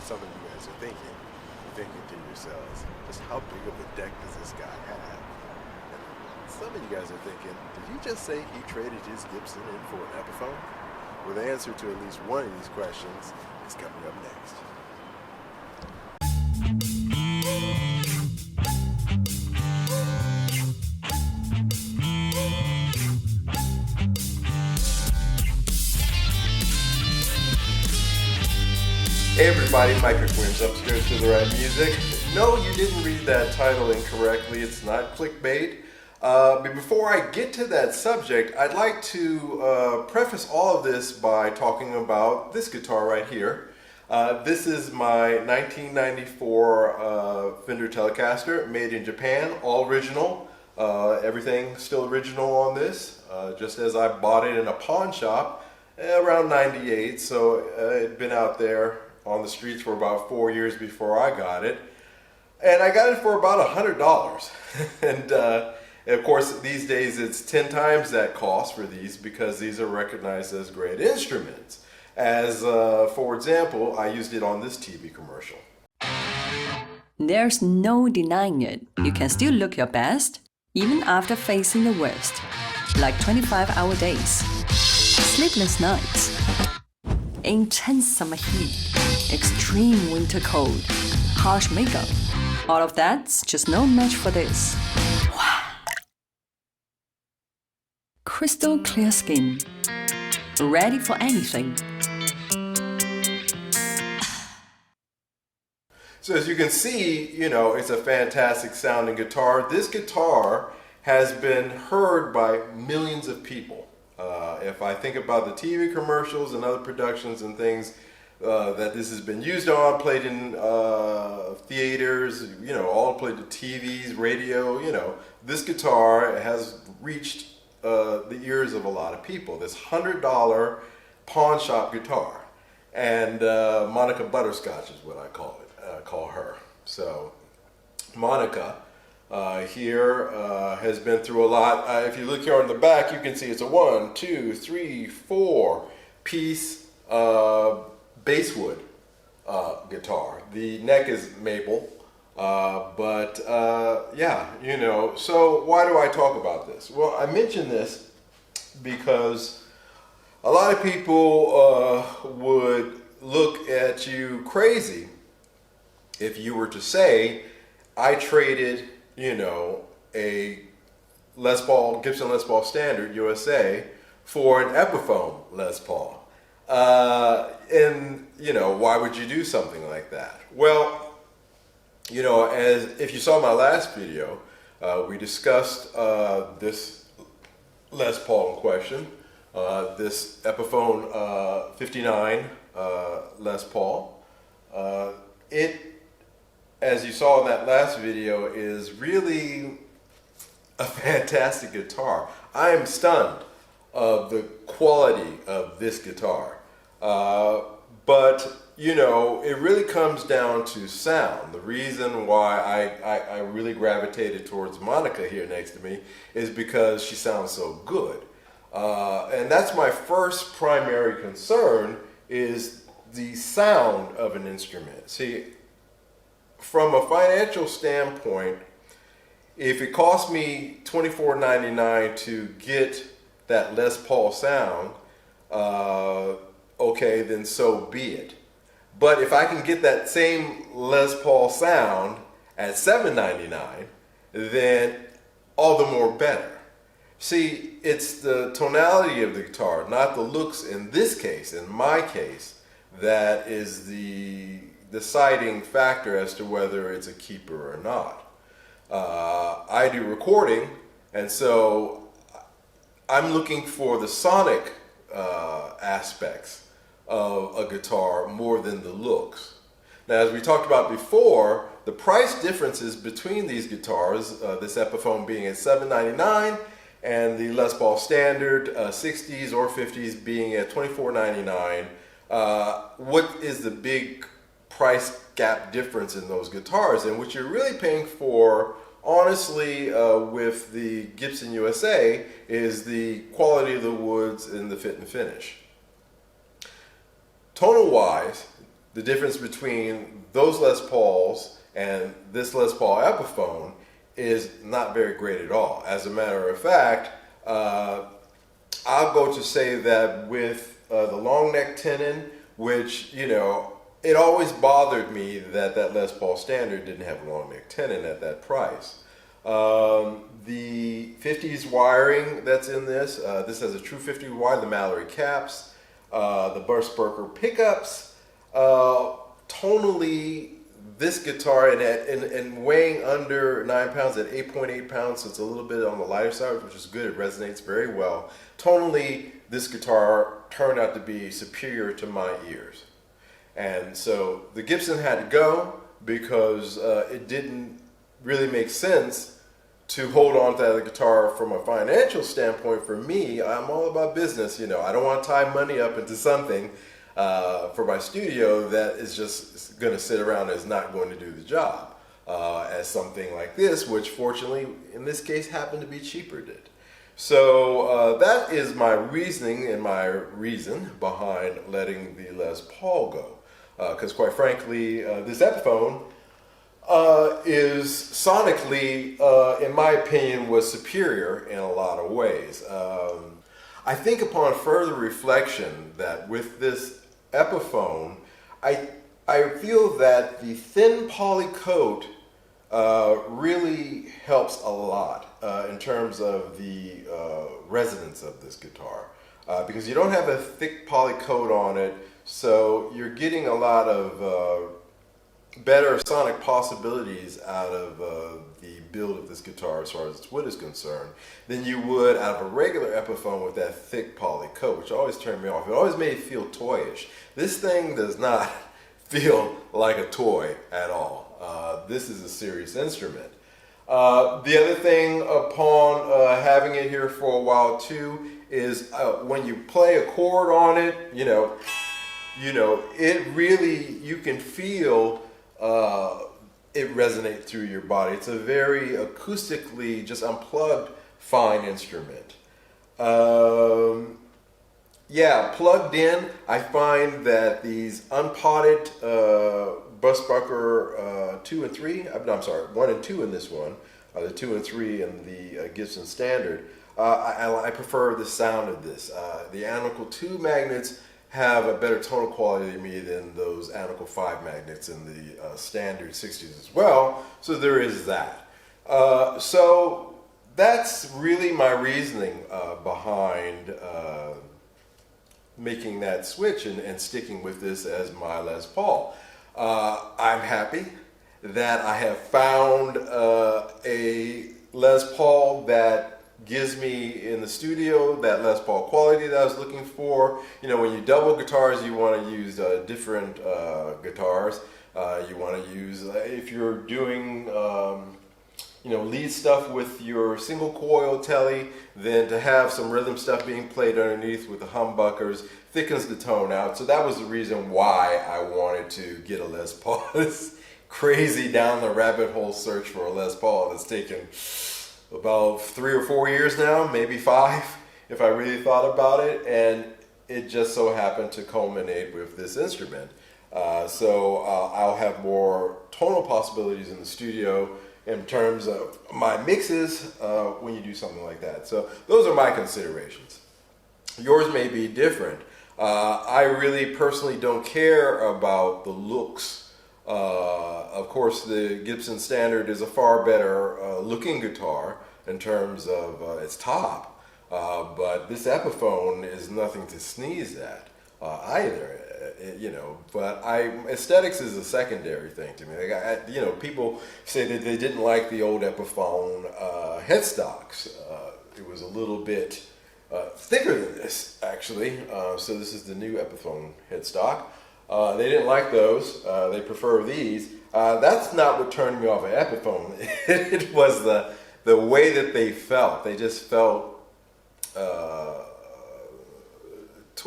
what some of you guys are thinking. You're thinking to yourselves, just how big of a deck does this guy have? And some of you guys are thinking, did he just say he traded his Gibson in for an Epiphone? Well, the answer to at least one of these questions is coming up next. Hey everybody, Mike Williams, upstairs to the right music. No, you didn't read that title incorrectly. It's not clickbait. But before I get to that subject, I'd like to preface all of this by talking about this guitar right here. This is my 1994 Fender Telecaster, made in Japan, all original. Everything still original on this, just as I bought it in a pawn shop around 98, so it'd been out there on the streets for about 4 years before I got it. And I got it for about $100. And of course, these days it's 10 times that cost for these because these are recognized as great instruments. As, for example, I used it on this TV commercial. There's no denying it. You can still look your best, even after facing the worst, like 25-hour days, sleepless nights, intense summer heat, extreme winter cold, harsh makeup. All of that's just no match for this. Wow. Crystal clear skin, ready for anything. So as you can see, it's a fantastic sounding guitar. This guitar has been heard by millions of people. If I think about the TV commercials and other productions and things that this has been used on, played in theaters, all played to TVs, radio, this guitar has reached the ears of a lot of people. This $100 pawn shop guitar. And Monica Butterscotch is what I call her. So Monica here has been through a lot. If you look here on the back, you can see it's a 1, 2, 3, 4 piece basswood guitar. The neck is maple, so why do I talk about this? Well, I mention this because a lot of people would look at you crazy if you were to say, I traded, a Les Paul, Gibson Les Paul Standard USA for an Epiphone Les Paul. Why would you do something like that? Well, as if you saw my last video, we discussed this Les Paul in question, this Epiphone 59 Les Paul. As you saw in that last video, is really a fantastic guitar. I am stunned of the quality of this guitar. But it really comes down to sound. The reason why I really gravitated towards Monica here next to me is because she sounds so good. And that's my first primary concern, is the sound of an instrument. See, from a financial standpoint, if it cost me $24.99 to get that Les Paul sound, okay, then so be it. But if I can get that same Les Paul sound at $7.99, then all the more better. See, it's the tonality of the guitar, not the looks in this case, in my case, that is the deciding factor as to whether it's a keeper or not. I do recording, and so I'm looking for the sonic aspects of a guitar more than the looks. Now, as we talked about before, the price differences between these guitars, this Epiphone being at $7.99 and the Les Paul Standard 60s or 50s being at $24.99, what is the big price gap difference in those guitars? And what you're really paying for, honestly, with the Gibson USA is the quality of the woods and the fit and finish. Tonal wise, the difference between those Les Pauls and this Les Paul Epiphone is not very great at all. As a matter of fact, I'll go to say that with the long neck tenon, which, you know, it always bothered me that that Les Paul Standard didn't have a long neck tenon at that price. The 50s wiring that's in this, this has a true 50 wire, the Mallory caps, the Bursberger pickups. Tonally, this guitar, and weighing under 9 pounds at 8.8 pounds, so it's a little bit on the lighter side, which is good. It resonates very well. Tonally, this guitar turned out to be superior to my ears. And so the Gibson had to go because it didn't really make sense to hold on to that guitar from a financial standpoint. For me, I'm all about business. You know, I don't want to tie money up into something for my studio that is just going to sit around and is not going to do the job, as something like this, which fortunately in this case happened to be cheaper, did. So that is my reasoning and my reason behind letting the Les Paul go. Because quite frankly, this Epiphone is sonically, in my opinion, was superior in a lot of ways. I think upon further reflection that with this Epiphone, I feel that the thin poly coat really helps a lot in terms of the resonance of this guitar. Because you don't have a thick poly coat on it, so you're getting a lot of better sonic possibilities out of the build of this guitar as far as its wood is concerned than you would out of a regular Epiphone with that thick poly coat, which always turned me off. It always made it feel toyish. This thing does not feel like a toy at all. This is a serious instrument. The other thing upon having it here for a while too is when you play a chord on it, you know, it really, you can feel it resonate through your body. It's a very acoustically just unplugged fine instrument. Yeah, plugged in, I find that these unpotted Bursberger 2 and 3, I'm sorry, 1 and 2 in this one, the 2 and 3 in the Gibson Standard, I prefer the sound of this. The Asonoki 2 magnets have a better tonal quality to me than those Asonoki 5 magnets in the Standard 60s as well, so there is that. So that's really my reasoning behind making that switch and sticking with this as my Les Paul. I'm happy that I have found a Les Paul that gives me in the studio that Les Paul quality that I was looking for. You know, when you double guitars, you want to use different guitars. You want to use, if you're doing you know, lead stuff with your single coil telly, then to have some rhythm stuff being played underneath with the humbuckers thickens the tone out. So that was the reason why I wanted to get a Les Paul. This crazy down the rabbit hole search for a Les Paul that's taken about 3 or 4 years now, maybe 5, if I really thought about it, and it just so happened to culminate with this instrument. So I'll have more tonal possibilities in the studio in terms of my mixes when you do something like that. So those are my considerations. Yours may be different. I really personally don't care about the looks. Of course, the Gibson Standard is a far better looking guitar in terms of its top, but this Epiphone is nothing to sneeze at either. You know, but aesthetics is a secondary thing to me. Like you know, people say that they didn't like the old Epiphone headstocks. It was a little bit thicker than this, actually. So this is the new Epiphone headstock. They didn't like those. They prefer these. That's not what turned me off of Epiphone. It was the way that they felt. They just felt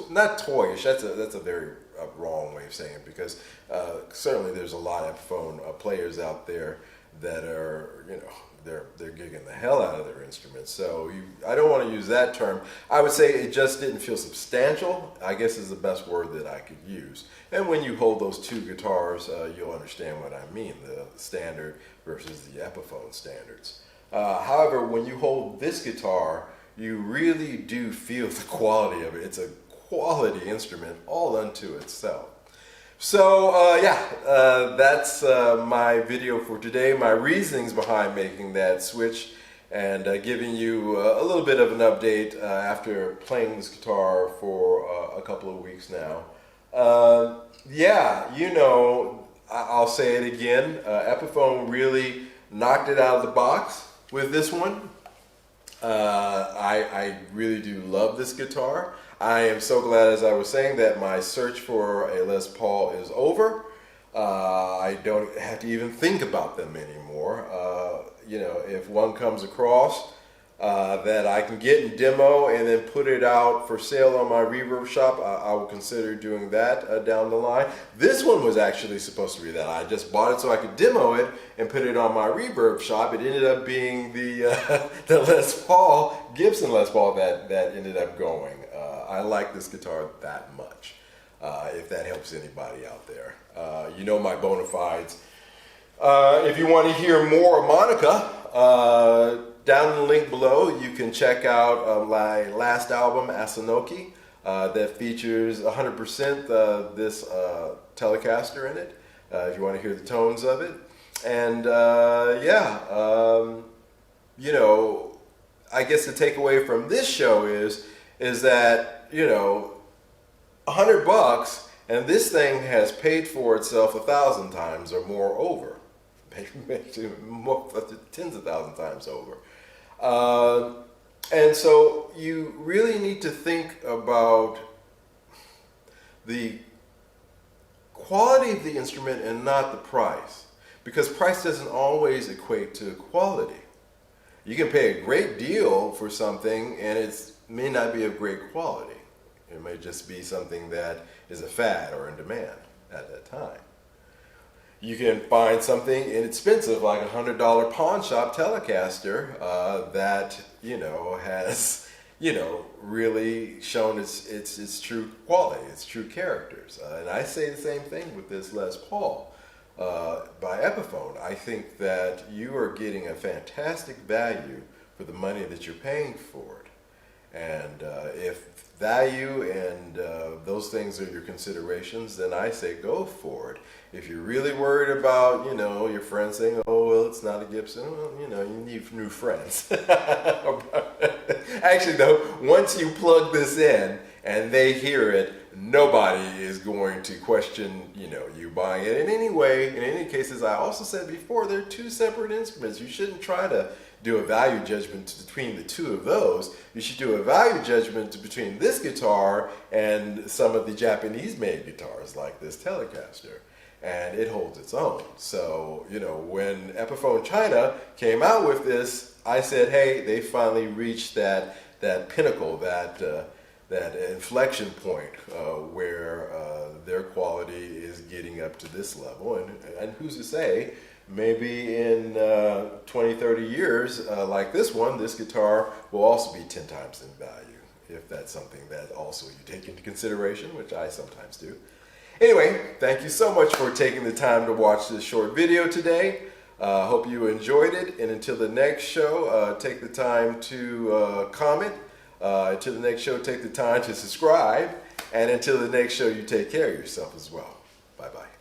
not toyish. That's a very wrong way of saying it, because certainly there's a lot of Epiphone players out there that are, you know, they're gigging the hell out of their instruments. So I don't want to use that term. I would say it just didn't feel substantial, I guess is the best word that I could use. And when you hold those two guitars, you'll understand what I mean, the standard versus the Epiphone standards. However, when you hold this guitar, you really do feel the quality of it. It's a quality instrument all unto itself. So that's my video for today, my reasonings behind making that switch, and giving you a little bit of an update after playing this guitar for a couple of weeks now. Yeah, you know, I'll say it again, Epiphone really knocked it out of the box with this one. I really do love this guitar. I am so glad, as I was saying, that my search for a Les Paul is over. I don't have to even think about them anymore. You know, if one comes across that I can get in demo and then put it out for sale on my Reverb shop, I will consider doing that down the line. This one was actually supposed to be that. I just bought it so I could demo it and put it on my Reverb shop. It ended up being the Les Paul, Gibson Les Paul that ended up going. I like this guitar that much, if that helps anybody out there. You know my bona fides. If you want to hear more of Monica, down in the link below, you can check out my last album, Asonoki, that features 100% this Telecaster in it, if you want to hear the tones of it. And you know, I guess the takeaway from this show is that, you know, $100 and this thing has paid for itself 1,000 times or more over. Tens of thousands times over. And so you really need to think about the quality of the instrument and not the price, because price doesn't always equate to quality. You can pay a great deal for something and it may not be of great quality. It may just be something that is a fad or in demand at that time. You can find something inexpensive like a $100 pawn shop Telecaster that, you know, has, you know, really shown its true quality, its true characters. And I say the same thing with this Les Paul by Epiphone. I think that you are getting a fantastic value for the money that you're paying for it. And if value and those things are your considerations, then I say go for it. If you're really worried about, you know, your friends saying, oh, well, it's not a Gibson, well, you know, you need new friends. Actually, though, once you plug this in and they hear it, nobody is going to question, you know, you buying it. In any cases, I also said before, they're two separate instruments. You shouldn't try to do a value judgment between the two of those. You should do a value judgment between this guitar and some of the Japanese-made guitars like this Telecaster. And it holds its own. So, you know, when Epiphone China came out with this, I said, hey, they finally reached that pinnacle, that inflection point where their quality is getting up to this level. And who's to say, maybe in 20, 30 years, like this one, this guitar will also be 10 times in value, if that's something that also you take into consideration, which I sometimes do. Anyway, thank you so much for taking the time to watch this short video today. Hope you enjoyed it, and until the next show, take the time to comment. Until the next show, take the time to subscribe, and until the next show, you take care of yourself as well. Bye-bye.